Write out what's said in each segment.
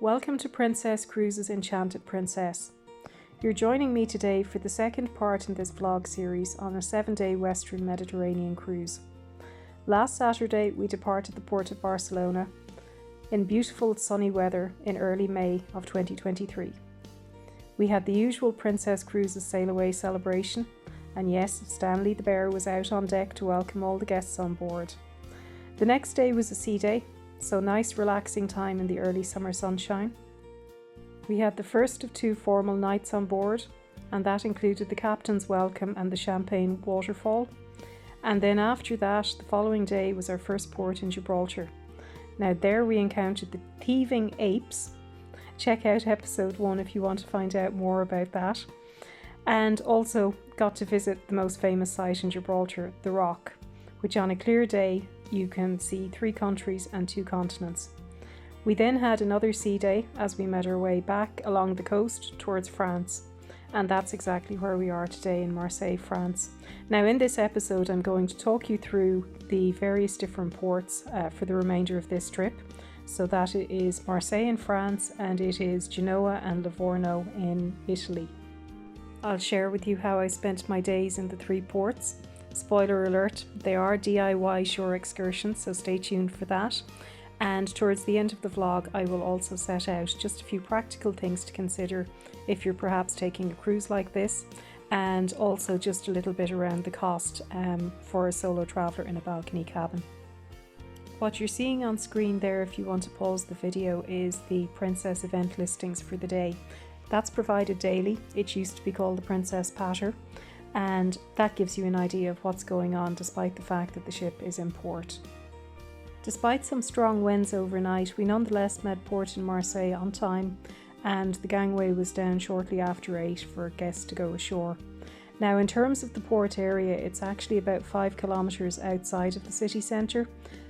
Welcome to Princess Cruises Enchanted Princess. You're joining me today for the second part in this vlog series on a 7-day Western Mediterranean cruise. Last Saturday we departed the port of Barcelona in beautiful sunny weather in early May of 2023. We had the usual Princess Cruises sail away celebration, and yes, Stanley the bear was out on deck to welcome all the guests on board. The next day was a sea day, so nice relaxing time in the early summer sunshine. We had the first of 2 formal nights on board, and that included the captain's welcome and the champagne waterfall. And then after that, the following day was our first port in Gibraltar. Now there we encountered the thieving apes. Check out episode 1 if you want to find out more about that. And also got to visit the most famous site in Gibraltar, the Rock, which on a clear day you can see 3 countries and 2 continents. We then had another sea day as we made our way back along the coast towards France, and that's exactly where we are today in Marseille, France. Now in this episode I'm going to talk you through the various different ports for the remainder of this trip. So that it is Marseille in France and it is Genoa and Livorno in Italy. I'll share with you how I spent my days in the 3 ports. Spoiler alert, they are DIY shore excursions, so stay tuned for that. And towards the end of the vlog I will also set out just a few practical things to consider if you're perhaps taking a cruise like this, and also just a little bit around the cost for a solo traveller in a balcony cabin. What you're seeing on screen there, if you want to pause the video, is the Princess event listings for the day. That's provided daily. It used to be called the Princess Patter, and that gives you an idea of what's going on despite the fact that the ship is in port. Despite some strong winds overnight, we nonetheless met port in Marseille on time, and the gangway was down shortly after 8 for guests to go ashore. Now in terms of the port area, it's actually about 5 kilometres outside of the city centre,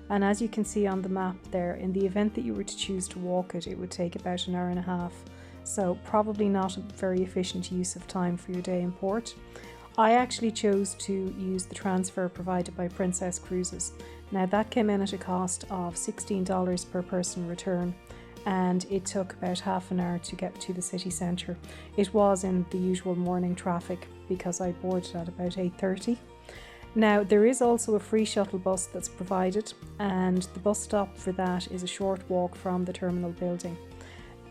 and as you can see on the map there, in the event that you were to choose to walk it, it would take about an hour and a half. So probably not a very efficient use of time for your day in port. I actually chose to use the transfer provided by Princess Cruises. Now that came in at a cost of $16 per person return, and it took about half an hour to get to the city centre. It was in the usual morning traffic because I boarded at about 8:30. Now there is also a free shuttle bus that's provided, and the bus stop for that is a short walk from the terminal building.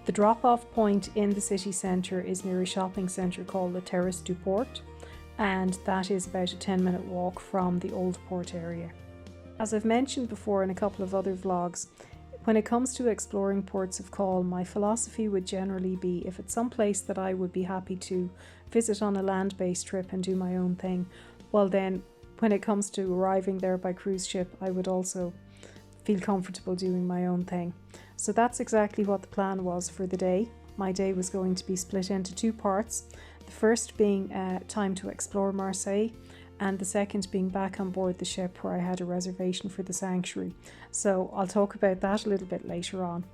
The drop-off point in the city centre is near a shopping centre called the Terrace du Port, and that is about a 10-minute walk from the old port area. As I've mentioned before in a couple of other vlogs, when it comes to exploring ports of call, my philosophy would generally be, if it's some place that I would be happy to visit on a land-based trip and do my own thing, well then when it comes to arriving there by cruise ship, I would also feel comfortable doing my own thing. So that's exactly what the plan was for the day. My day was going to be split into 2 parts. The first being time to explore Marseille, and the second being back on board the ship where I had a reservation for the sanctuary. So I'll talk about that a little bit later on.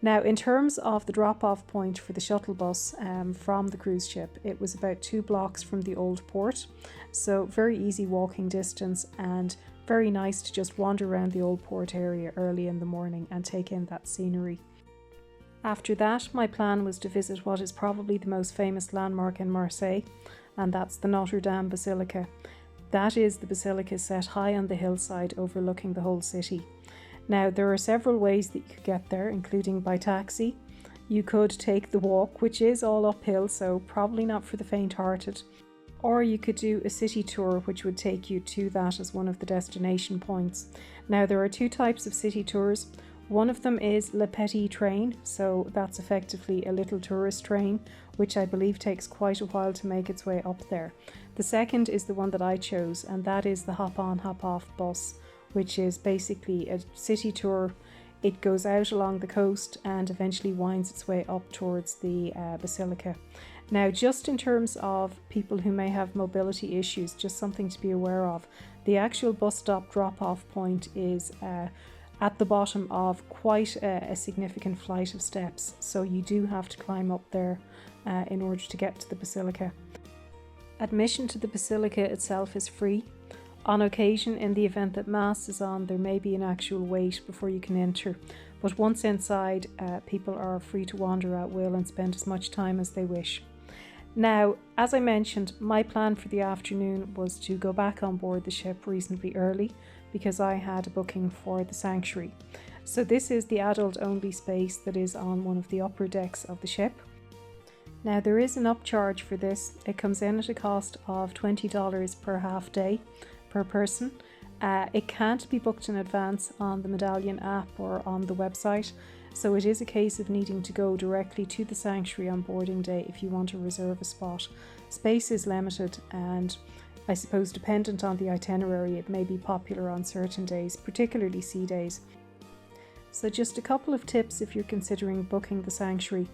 Now in terms of the drop-off point for the shuttle bus from the cruise ship, it was about 2 blocks from the old port, so very easy walking distance and very nice to just wander around the old port area early in the morning and take in that scenery. After that, my plan was to visit what is probably the most famous landmark in Marseille, and that's the Notre Dame Basilica. That is the basilica set high on the hillside overlooking the whole city. Now there are several ways that you could get there, including by taxi. You could take the walk, which is all uphill, so probably not for the faint-hearted. Or you could do a city tour, which would take you to that as one of the destination points. Now there are 2 types of city tours. One of them is Le Petit train, so that's effectively a little tourist train, which I believe takes quite a while to make its way up there. The second is the one that I chose, and that is the hop-on hop-off bus, which is basically a city tour. It goes out along the coast and eventually winds its way up towards the basilica. Now just in terms of people who may have mobility issues, just something to be aware of, the actual bus stop drop-off point is at the bottom of quite a significant flight of steps, so you do have to climb up there in order to get to the basilica. Admission to the basilica itself is free. On occasion, in the event that Mass is on, there may be an actual wait before you can enter, but once inside, people are free to wander at will and spend as much time as they wish. Now, as I mentioned, my plan for the afternoon was to go back on board the ship reasonably early because I had a booking for the sanctuary. So this is the adult-only space that is on one of the upper decks of the ship. Now, there is an upcharge for this. It comes in at a cost of $20 per half day per person. It can't be booked in advance on the Medallion app or on the website, so it is a case of needing to go directly to the sanctuary on boarding day if you want to reserve a spot. Space is limited, and I suppose dependent on the itinerary, it may be popular on certain days, particularly sea days. So just a couple of tips if you're considering booking the sanctuary.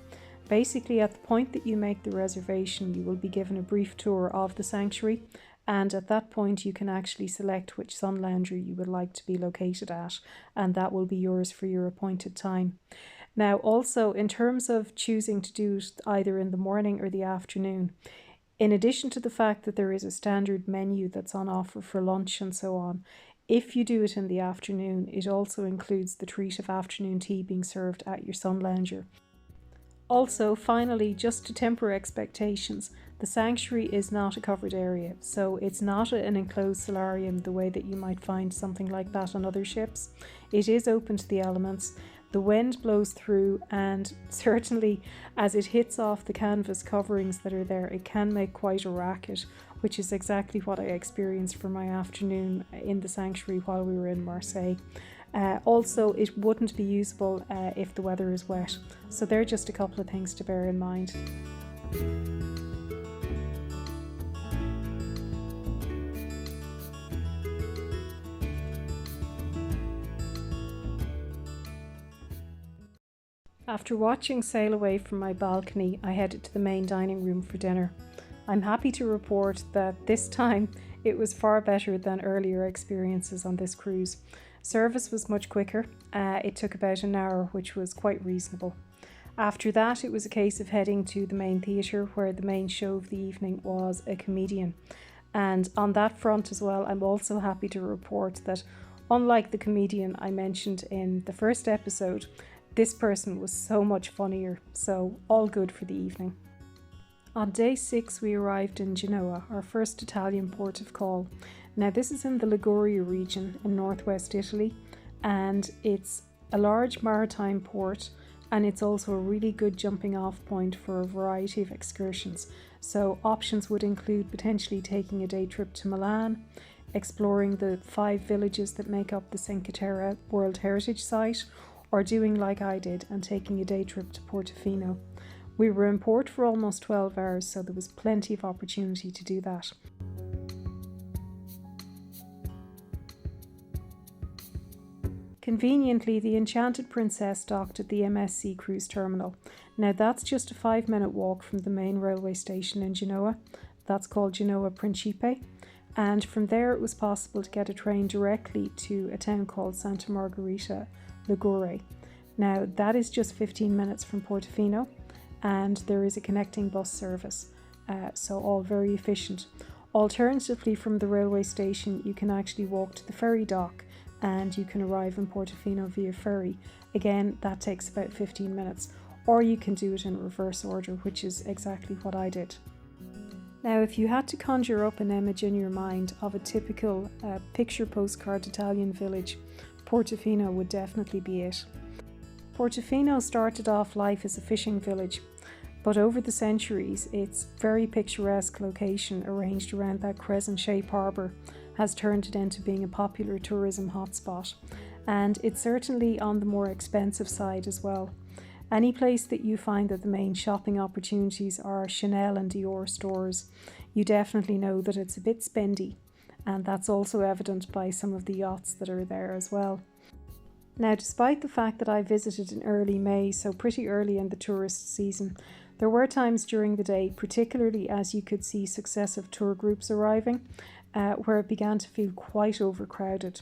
Basically, at the point that you make the reservation, you will be given a brief tour of the sanctuary, and at that point you can actually select which sun lounger you would like to be located at, and that will be yours for your appointed time. Now, also in terms of choosing to do it either in the morning or the afternoon, in addition to the fact that there is a standard menu that's on offer for lunch and so on, if you do it in the afternoon, it also includes the treat of afternoon tea being served at your sun lounger. Also, finally, just to temper expectations, the sanctuary is not a covered area, so it's not an enclosed solarium the way that you might find something like that on other ships. It is open to the elements. The wind blows through, and certainly as it hits off the canvas coverings that are there, it can make quite a racket, which is exactly what I experienced for my afternoon in the sanctuary while we were in Marseille. Also, it wouldn't be usable if the weather is wet, so there are just a couple of things to bear in mind. After watching sail away from my balcony, I headed to the main dining room for dinner. I'm happy to report that this time it was far better than earlier experiences on this cruise. Service was much quicker. It took about an hour, which was quite reasonable. After that, it was a case of heading to the main theatre, where the main show of the evening was a comedian. And on that front as well, I'm also happy to report that, unlike the comedian I mentioned in the first episode, this person was so much funnier, so all good for the evening. On day 6 we arrived in Genoa, our first Italian port of call. Now this is in the Liguria region in northwest Italy, and it's a large maritime port, and it's also a really good jumping off point for a variety of excursions. So options would include potentially taking a day trip to Milan, exploring the 5 villages that make up the Cinque Terre World Heritage Site, or doing like I did and taking a day trip to Portofino. We were in port for almost 12 hours, so there was plenty of opportunity to do that. Conveniently, the Enchanted Princess docked at the MSC cruise terminal. Now that's just a 5-minute walk from the main railway station in Genoa. That's called Genoa Principe. And from there it was possible to get a train directly to a town called Santa Margherita Ligure. Now that is just 15 minutes from Portofino, and there is a connecting bus service, so all very efficient. Alternatively, from the railway station you can actually walk to the ferry dock and you can arrive in Portofino via ferry. Again, that takes about 15 minutes, or you can do it in reverse order, which is exactly what I did. Now, if you had to conjure up an image in your mind of a typical picture postcard Italian village, Portofino would definitely be it. Portofino started off life as a fishing village, but over the centuries its very picturesque location arranged around that crescent-shaped harbour has turned it into being a popular tourism hotspot, and it's certainly on the more expensive side as well. Any place that you find that the main shopping opportunities are Chanel and Dior stores, you definitely know that it's a bit spendy, and that's also evident by some of the yachts that are there as well. Now, despite the fact that I visited in early May, so pretty early in the tourist season, there were times during the day, particularly as you could see successive tour groups arriving, where it began to feel quite overcrowded.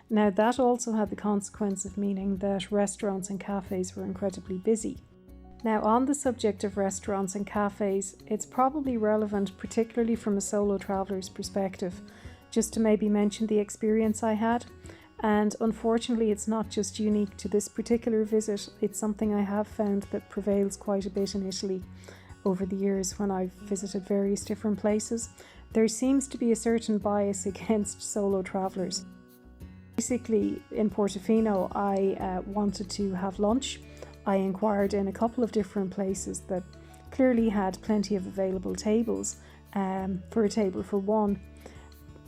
Now, that also had the consequence of meaning that restaurants and cafes were incredibly busy. Now, on the subject of restaurants and cafes, it's probably relevant, particularly from a solo traveller's perspective, just to maybe mention the experience I had. And unfortunately, it's not just unique to this particular visit, it's something I have found that prevails quite a bit in Italy over the years when I've visited various different places. There seems to be a certain bias against solo travellers. Basically, in Portofino, I wanted to have lunch. I inquired in a couple of different places that clearly had plenty of available tables for a table for one.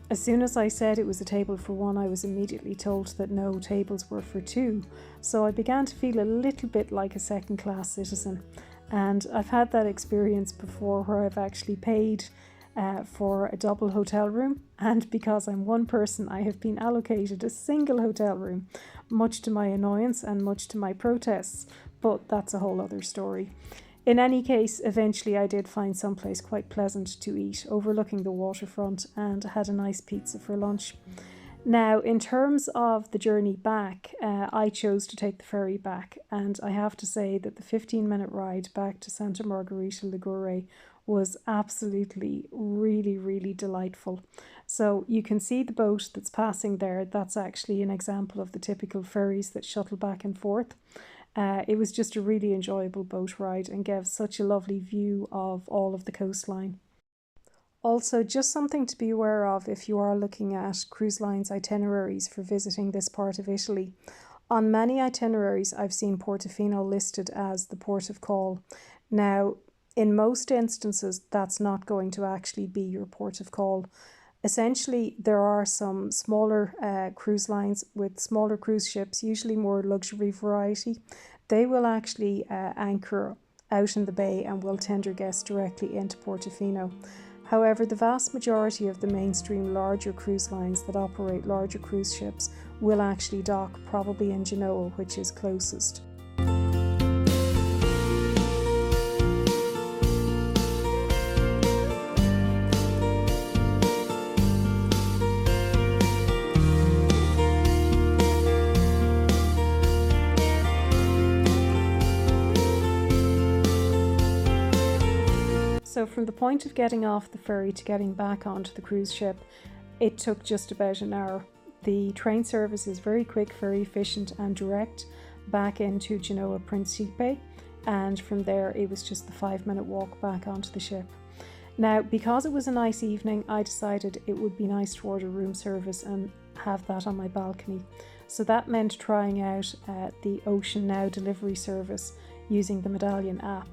As soon as I said it was a table for one, I was immediately told that no, tables were for two. So I began to feel a little bit like a second-class citizen. And I've had that experience before where I've actually paid for a double hotel room, and because I'm one person, I have been allocated a single hotel room, much to my annoyance and much to my protests, but that's a whole other story. In any case, eventually I did find someplace quite pleasant to eat, overlooking the waterfront, and had a nice pizza for lunch. Now, in terms of the journey back, I chose to take the ferry back, and I have to say that the 15-minute ride back to Santa Margherita Ligure was absolutely really delightful. So you can see the boat that's passing there. That's actually an example of the typical ferries that shuttle back and forth. It was just a really enjoyable boat ride and gave such a lovely view of all of the coastline. Also, just something to be aware of if you are looking at cruise lines itineraries for visiting this part of Italy. On many itineraries, I've seen Portofino listed as the port of call. Now, in most instances, that's not going to actually be your port of call. Essentially, there are some smaller cruise lines with smaller cruise ships, usually more luxury variety. They will actually anchor out in the bay and will tender guests directly into Portofino. However, the vast majority of the mainstream larger cruise lines that operate larger cruise ships will actually dock probably in Genoa, which is closest. So from the point of getting off the ferry to getting back onto the cruise ship, it took just about an hour. The train service is very quick, very efficient and direct back into Genoa Principe, and from there it was just the 5-minute walk back onto the ship. Now, because it was a nice evening, I decided it would be nice to order room service and have that on my balcony. So that meant trying out the Ocean Now delivery service using the Medallion app.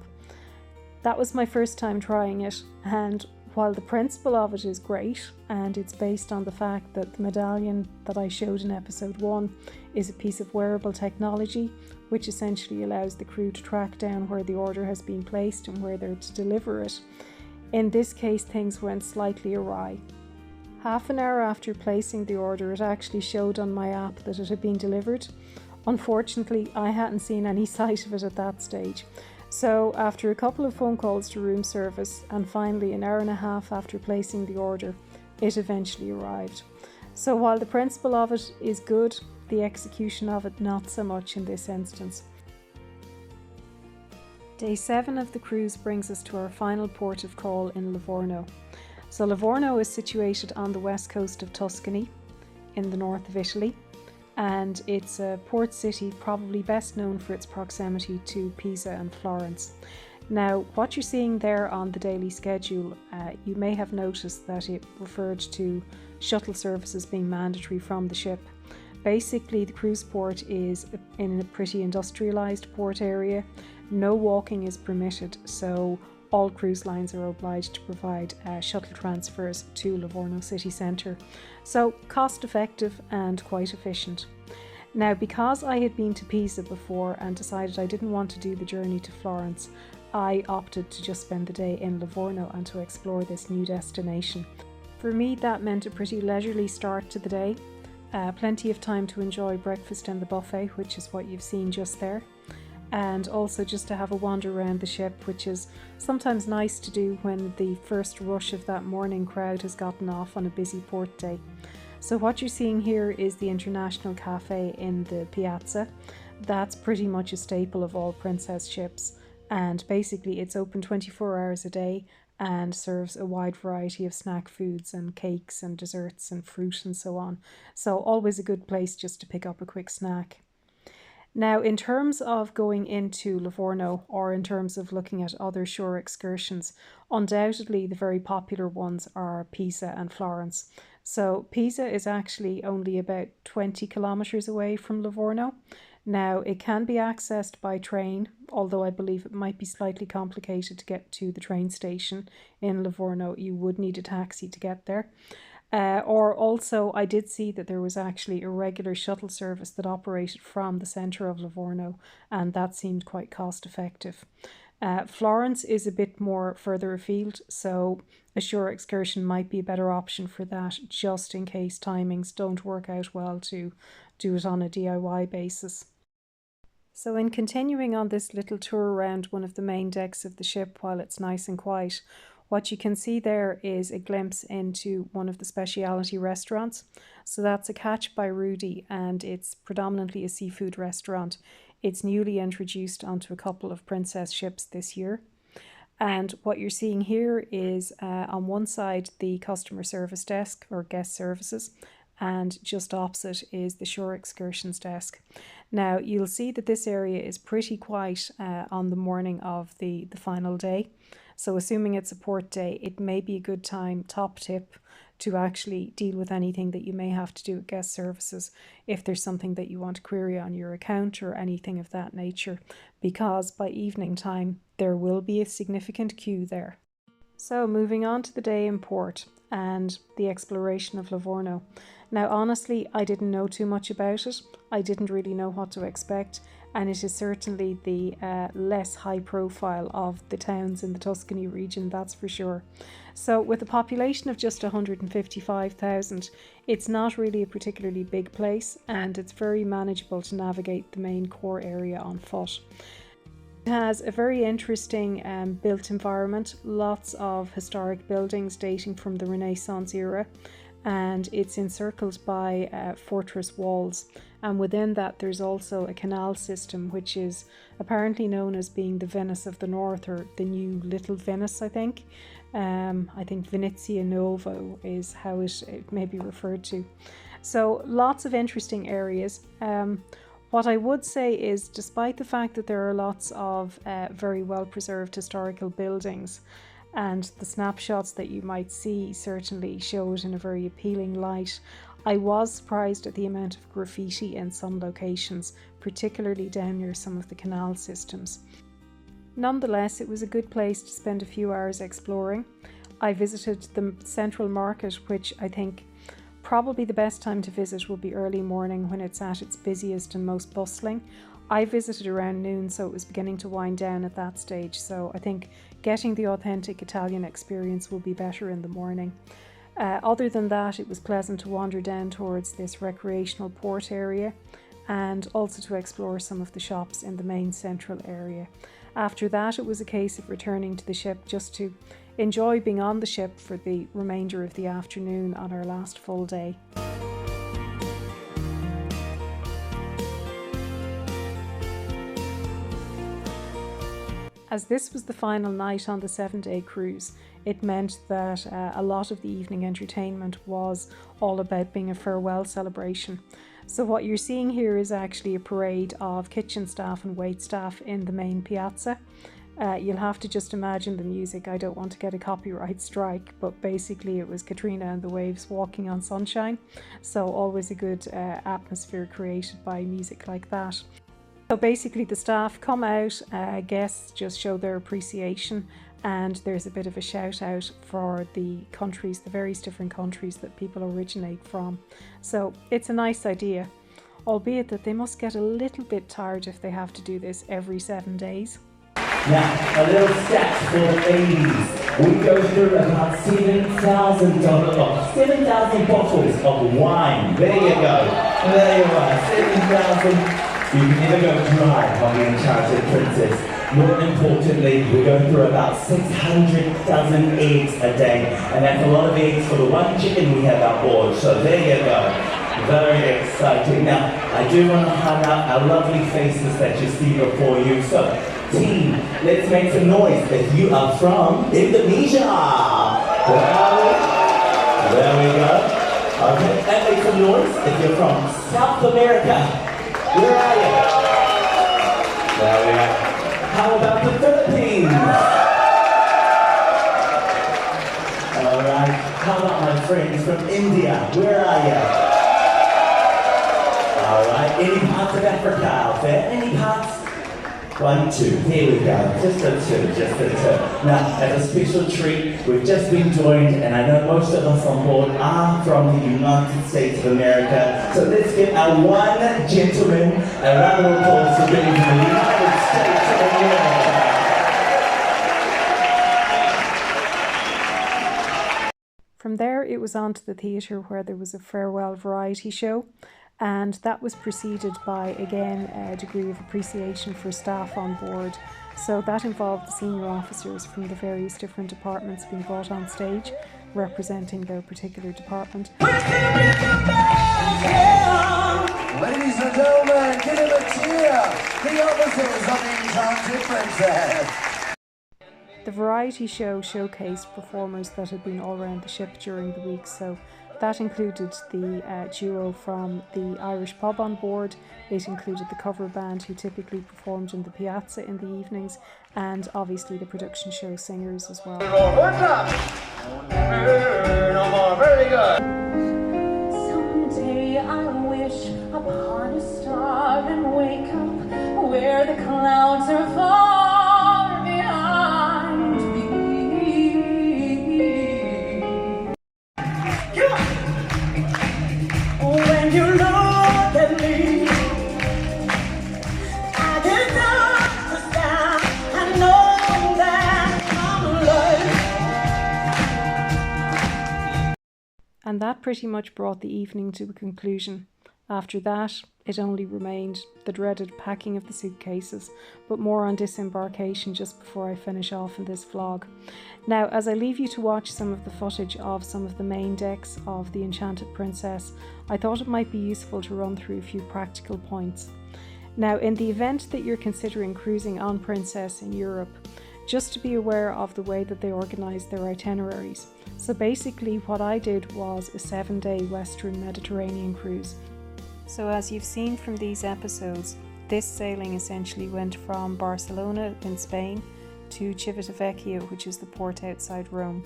That was my first time trying it, and while the principle of it is great and it's based on the fact that the medallion that I showed in episode 1 is a piece of wearable technology which essentially allows the crew to track down where the order has been placed and where they're to deliver it, in this case things went slightly awry. Half an hour after placing the order, it actually showed on my app that it had been delivered. Unfortunately, I hadn't seen any sight of it at that stage. So after a couple of phone calls to room service and finally an hour and a half after placing the order, it eventually arrived. So while the principle of it is good, the execution of it not so much in this instance. Day 7 of the cruise brings us to our final port of call in Livorno. So Livorno is situated on the west coast of Tuscany in the north of Italy, and it's a port city probably best known for its proximity to Pisa and Florence. Now, what you're seeing there on the daily schedule, you may have noticed that it referred to shuttle services being mandatory from the ship. Basically, the cruise port is in a pretty industrialised port area. No walking is permitted, so all cruise lines are obliged to provide shuttle transfers to Livorno city centre. So cost effective and quite efficient. Now, because I had been to Pisa before and decided I didn't want to do the journey to Florence, I opted to just spend the day in Livorno and to explore this new destination. For me, that meant a pretty leisurely start to the day. Plenty of time to enjoy breakfast and the buffet, which is what you've seen just there. And also just to have a wander around the ship, which is sometimes nice to do when the first rush of that morning crowd has gotten off on a busy port day. So what you're seeing here is the International Cafe in the Piazza. That's pretty much a staple of all Princess ships, and basically it's open 24 hours a day and serves a wide variety of snack foods and cakes and desserts and fruit and so on. So always a good place just to pick up a quick snack. Now, in terms of going into Livorno, or in terms of looking at other shore excursions, undoubtedly the very popular ones are Pisa and Florence. So Pisa is actually only about 20 kilometres away from Livorno. Now, it can be accessed by train, although I believe it might be slightly complicated to get to the train station in Livorno. You would need a taxi to get there. Or also, I did see that there was actually a regular shuttle service that operated from the centre of Livorno, and that seemed quite cost effective. Florence is a bit more further afield, so a shore excursion might be a better option for that, just in case timings don't work out well to do it on a DIY basis. So in continuing on this little tour around one of the main decks of the ship while it's nice and quiet, what you can see there is a glimpse into one of the specialty restaurants. So that's a Catch by Rudy, and it's predominantly a seafood restaurant. It's newly introduced onto a couple of Princess ships this year. And what you're seeing here is on one side the customer service desk or guest services, and just opposite is the shore excursions desk. Now you'll see that this area is pretty quiet on the morning of the final day. So assuming it's a port day, it may be a good time, top tip, to actually deal with anything that you may have to do with guest services if there's something that you want to query on your account or anything of that nature, because by evening time there will be a significant queue there. So moving on to the day in port and the exploration of Livorno. Now honestly, I didn't know too much about it. I didn't really know what to expect, and it is certainly the less high profile of the towns in the Tuscany region, that's for sure. So with a population of just 155,000, it's not really a particularly big place, and it's very manageable to navigate the main core area on foot. It has a very interesting built environment, lots of historic buildings dating from the Renaissance era, and it's encircled by fortress walls, and within that there's also a canal system which is apparently known as being the Venice of the North, or the new Little Venice, I think. I think Venezia Novo is how it may be referred to. So lots of interesting areas. What I would say is, despite the fact that there are lots of very well preserved historical buildings, and the snapshots that you might see certainly show it in a very appealing light, I was surprised at the amount of graffiti in some locations, particularly down near some of the canal systems. Nonetheless, it was a good place to spend a few hours exploring. I visited the central market, which I think probably the best time to visit will be early morning when it's at its busiest and most bustling. I visited around noon, so it was beginning to wind down at that stage, so I think getting the authentic Italian experience will be better in the morning. Other than that, it was pleasant to wander down towards this recreational port area and also to explore some of the shops in the main central area. After that, it was a case of returning to the ship just to enjoy being on the ship for the remainder of the afternoon on our last full day. As this was the final night on the 7-day cruise, it meant that a lot of the evening entertainment was all about being a farewell celebration. So what you're seeing here is actually a parade of kitchen staff and wait staff in the main piazza. You'll have to just imagine the music. I don't want to get a copyright strike, but basically it was Katrina and the Waves walking on sunshine. So always a good atmosphere created by music like that. So basically the staff come out, guests just show their appreciation, and there's a bit of a shout out for the countries, the various different countries that people originate from. So it's a nice idea, albeit that they must get a little bit tired if they have to do this every 7 days. Now, a little stat for the ladies. We go through about 7,000 bottles of wine. There you go. There you are, 7,000. You can never go dry on the Enchanted Princess. More importantly, we go through about 600,000 eggs a day, and that's a lot of eggs for the one chicken we have on board. So there you go. Very exciting. Now, I do want to highlight our lovely faces that you see before you. So Team, let's make some noise if you are from Indonesia. There we go. Okay, and make some noise if you're from South America. Where are you? There we are. How about the Philippines? Alright, how about my friends from India? Where are you? Alright, any parts of Africa out there? Any parts? 1, 2, here we go, just a two. Now, as a special treat, we've just been joined, and I know most of us on board are from the United States of America, so let's give our one gentleman a round of applause for being from the United States of America. From there, it was on to the theatre where there was a farewell variety show, and that was preceded by, again, a degree of appreciation for staff on board. So that involved the senior officers from the various different departments being brought on stage, representing their particular department. Ladies and gentlemen, give him a cheer! The officers of the Enchanted Princess! The variety show showcased performers that had been all around the ship during the week, so that included the duo from the Irish pub on board. It included the cover band who typically performed in the piazza in the evenings, and obviously the production show singers as well. Very good. Someday I'll wish upon a star and wake up where the clouds are far behind me. When you look at me, I can understand. I know that I'm alive. And that pretty much brought the evening to a conclusion. After that, it only remained the dreaded packing of the suitcases, but more on disembarkation just before I finish off in this vlog. Now, as I leave you to watch some of the footage of some of the main decks of the Enchanted Princess, I thought it might be useful to run through a few practical points. Now, in the event that you're considering cruising on Princess in Europe, just to be aware of the way that they organise their itineraries. So basically what I did was a 7-day Western Mediterranean cruise. So as you've seen from these episodes, this sailing essentially went from Barcelona in Spain to Civitavecchia, which is the port outside Rome.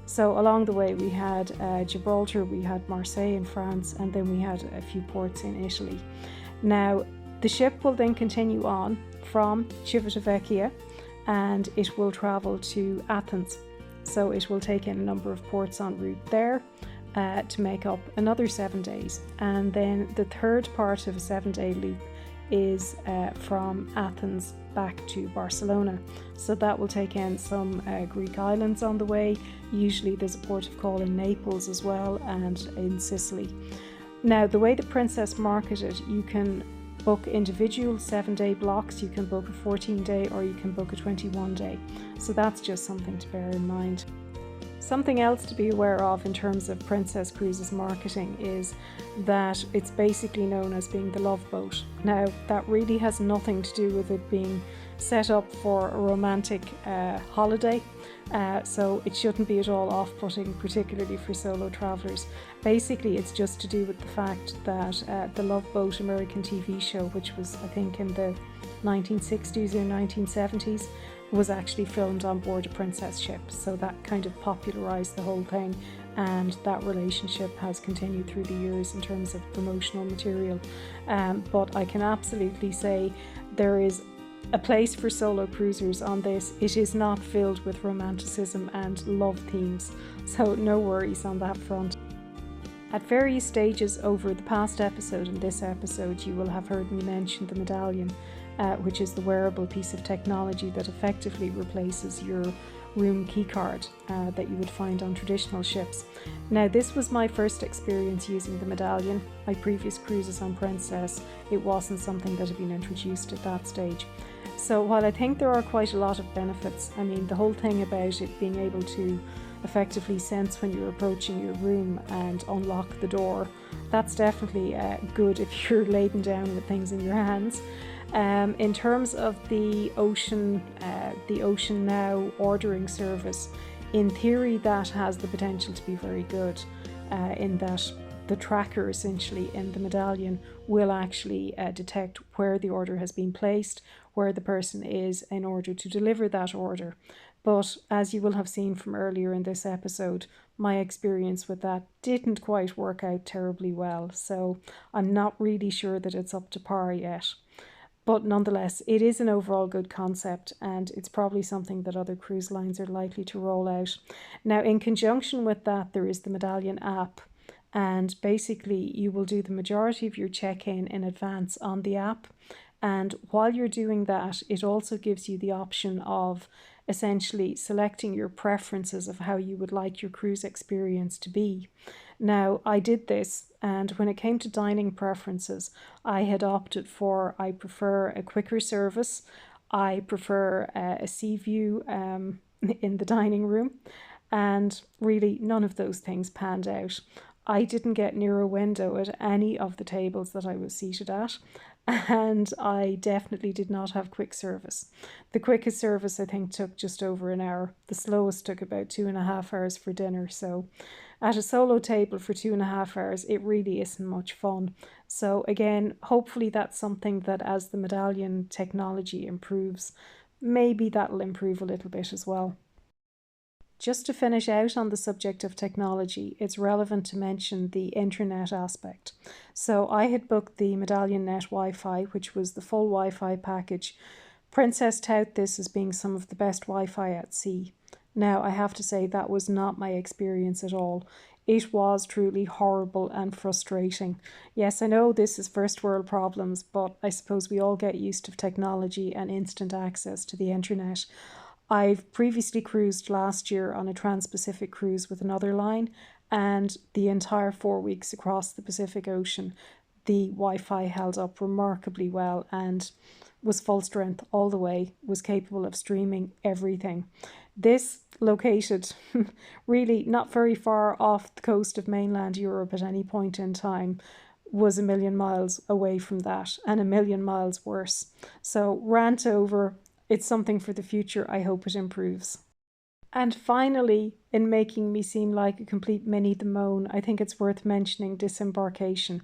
So along the way we had Gibraltar, we had Marseille in France, and then we had a few ports in Italy. Now the ship will then continue on from Civitavecchia and it will travel to Athens. So it will take in a number of ports en route there to make up another 7 days. And then the third part of a 7-day loop is from Athens back to Barcelona. So that will take in some Greek islands on the way. Usually there's a port of call in Naples as well, and in Sicily. Now the way the Princess marketed, you can book individual 7-day blocks, you can book a 14-day, or you can book a 21-day. So that's just something to bear in mind. Something else to be aware of in terms of Princess Cruises marketing is that it's basically known as being the love boat. Now that really has nothing to do with it being set up for a romantic holiday, so it shouldn't be at all off-putting, particularly for solo travellers. Basically it's just to do with the fact that the Love Boat American TV show, which was I think in the 1960s or 1970s, was actually filmed on board a princess ship, so that kind of popularised the whole thing, and that relationship has continued through the years in terms of promotional material. But I can absolutely say there is a place for solo cruisers on this. It is not filled with romanticism and love themes, so no worries on that front. At various stages over the past episode and this episode, you will have heard me mention the medallion, which is the wearable piece of technology that effectively replaces your room keycard that you would find on traditional ships. Now this was my first experience using the medallion. My previous cruises on Princess, it wasn't something that had been introduced at that stage. So while I think there are quite a lot of benefits, I mean the whole thing about it being able to effectively sense when you're approaching your room and unlock the door. That's definitely good if you're laden down with things in your hands. In terms of the Ocean Now ordering service, in theory that has the potential to be very good, in that the tracker essentially in the medallion will actually detect where the order has been placed, where the person is in order to deliver that order. But as you will have seen from earlier in this episode, my experience with that didn't quite work out terribly well, so I'm not really sure that it's up to par yet. But nonetheless, it is an overall good concept, and it's probably something that other cruise lines are likely to roll out. Now, in conjunction with that, there is the Medallion app, and basically you will do the majority of your check-in in advance on the app. And while you're doing that, it also gives you the option of essentially selecting your preferences of how you would like your cruise experience to be. Now, I did this, and when it came to dining preferences, I had opted for, I prefer a quicker service, I prefer a sea view in the dining room, and really none of those things panned out. I didn't get near a window at any of the tables that I was seated at, and I definitely did not have quick service. The quickest service I think took just over an hour. The slowest took about 2.5 hours for dinner. So at a solo table for 2.5 hours, it really isn't much fun. So again, hopefully that's something that as the medallion technology improves, maybe that'll improve a little bit as well. Just to finish out on the subject of technology, it's relevant to mention the internet aspect. So I had booked the Medallion Net Wi-Fi, which was the full Wi-Fi package. Princess tout this as being some of the best Wi-Fi at sea. Now, I have to say that was not my experience at all. It was truly horrible and frustrating. Yes, I know this is first world problems, but I suppose we all get used to technology and instant access to the internet. I've previously cruised last year on a trans-Pacific cruise with another line, and the entire 4 weeks across the Pacific Ocean, the Wi-Fi held up remarkably well and was full strength all the way, was capable of streaming everything. This located really not very far off the coast of mainland Europe at any point in time, was 1,000,000 miles away from that, and 1,000,000 miles worse. So rant over. It's something for the future. I hope it improves. And finally, in making me seem like a complete Minnie the Moan, I think it's worth mentioning disembarkation.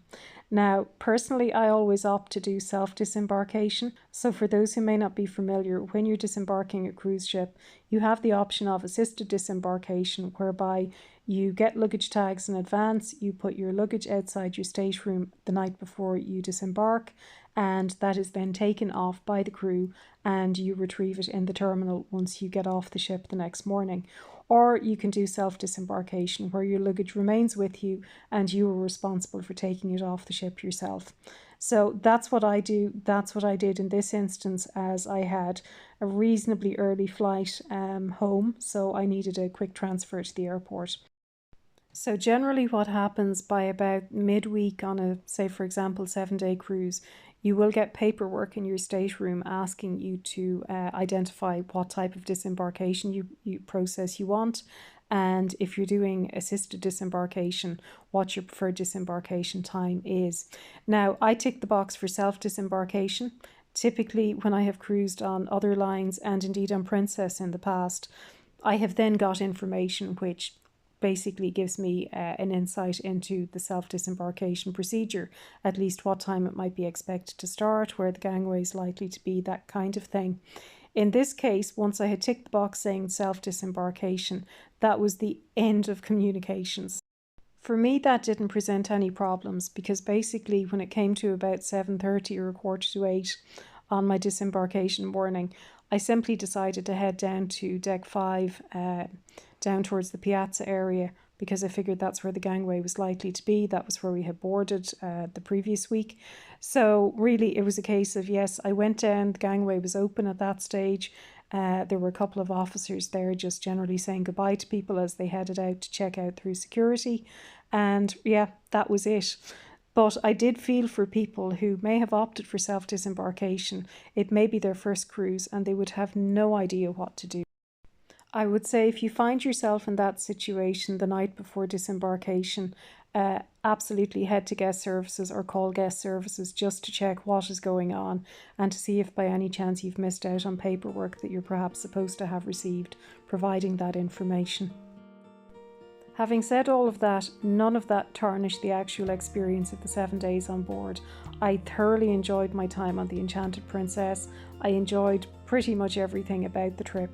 Now, personally, I always opt to do self-disembarkation. So for those who may not be familiar, when you're disembarking a cruise ship, you have the option of assisted disembarkation, whereby you get luggage tags in advance, you put your luggage outside your stateroom the night before you disembark, and that is then taken off by the crew and you retrieve it in the terminal once you get off the ship the next morning. Or you can do self-disembarkation, where your luggage remains with you and you are responsible for taking it off the ship yourself. So that's what I do. That's what I did in this instance, as I had a reasonably early flight home, so I needed a quick transfer to the airport. So generally what happens by about midweek on a, say for example, 7-day cruise, you will get paperwork in your stateroom asking you to identify what type of disembarkation you process you want, and if you're doing assisted disembarkation, what your preferred disembarkation time is. Now, I tick the box for self-disembarkation. Typically, when I have cruised on other lines and indeed on Princess in the past, I have then got information which basically gives me an insight into the self-disembarkation procedure, at least what time it might be expected to start, where the gangway is likely to be, that kind of thing. In this case, once I had ticked the box saying self-disembarkation, that was the end of communications. For me, that didn't present any problems, because basically when it came to about 7:30 or 7:45 on my disembarkation morning, I simply decided to head down to deck 5, down towards the piazza area, because I figured that's where the gangway was likely to be. That was where we had boarded the previous week. So really it was a case of, yes, I went down, the gangway was open at that stage. There were a couple of officers there just generally saying goodbye to people as they headed out to check out through security. And yeah, that was it. But I did feel for people who may have opted for self-disembarkation. It may be their first cruise and they would have no idea what to do. I would say if you find yourself in that situation the night before disembarkation, absolutely head to guest services or call guest services just to check what is going on and to see if by any chance you've missed out on paperwork that you're perhaps supposed to have received, providing that information. Having said all of that, none of that tarnished the actual experience of the 7 days on board. I thoroughly enjoyed my time on the Enchanted Princess. I enjoyed pretty much everything about the trip.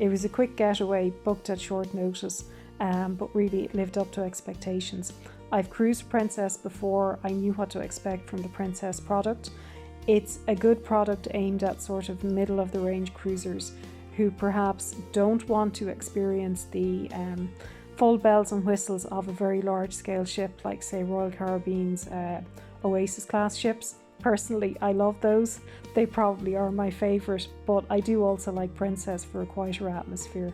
It was a quick getaway, booked at short notice, but really it lived up to expectations. I've cruised Princess before. I knew what to expect from the Princess product. It's a good product aimed at sort of middle of the range cruisers who perhaps don't want to experience the full bells and whistles of a very large scale ship like say Royal Caribbean's Oasis class ships. Personally, I love those. They probably are my favourite, but I do also like Princess for a quieter atmosphere.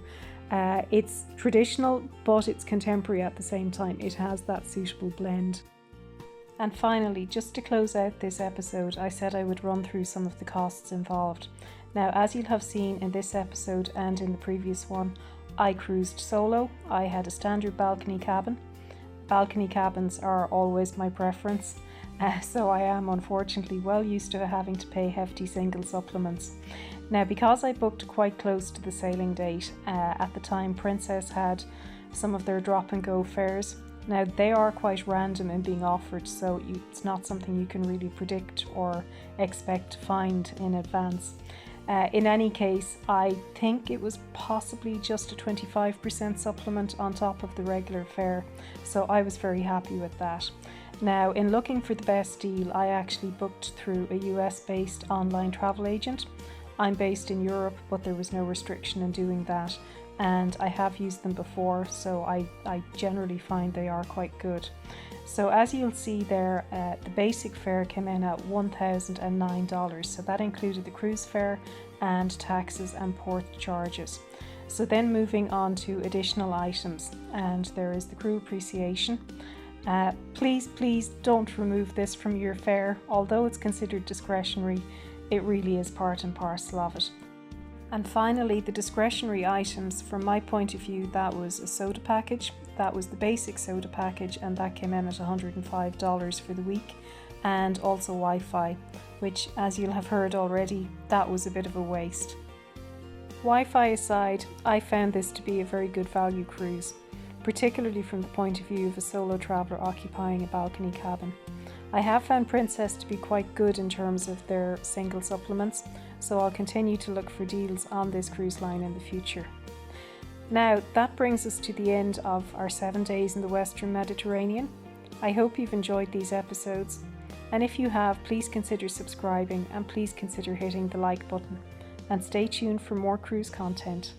It's traditional, but it's contemporary at the same time. It has that suitable blend. And finally, just to close out this episode, I said I would run through some of the costs involved. Now, as you'll have seen in this episode and in the previous one, I cruised solo. I had a standard balcony cabin. Balcony cabins are always my preference, so I am unfortunately well used to having to pay hefty single supplements. Now, because I booked quite close to the sailing date, at the time Princess had some of their drop and go fares. Now, they are quite random in being offered, so it's not something you can really predict or expect to find in advance. In any case, I think it was possibly just a 25% supplement on top of the regular fare, so I was very happy with that. Now, in looking for the best deal, I actually booked through a US-based online travel agent. I'm based in Europe, but there was no restriction in doing that, and I have used them before, so I generally find they are quite good. So as you'll see there, the basic fare came in at $1,009, so that included the cruise fare and taxes and port charges. So then moving on to additional items, and there is the crew appreciation. Please don't remove this from your fare. Although it's considered discretionary, it really is part and parcel of it. And finally, the discretionary items, from my point of view, that was a soda package. That was the basic soda package, and that came in at $105 for the week, and also Wi-Fi, which, as you'll have heard already, that was a bit of a waste. Wi-Fi aside, I found this to be a very good value cruise, particularly from the point of view of a solo traveller occupying a balcony cabin. I have found Princess to be quite good in terms of their single supplements, so I'll continue to look for deals on this cruise line in the future. Now, that brings us to the end of our 7 days in the Western Mediterranean. I hope you've enjoyed these episodes, and if you have, please consider subscribing and please consider hitting the like button, and stay tuned for more cruise content.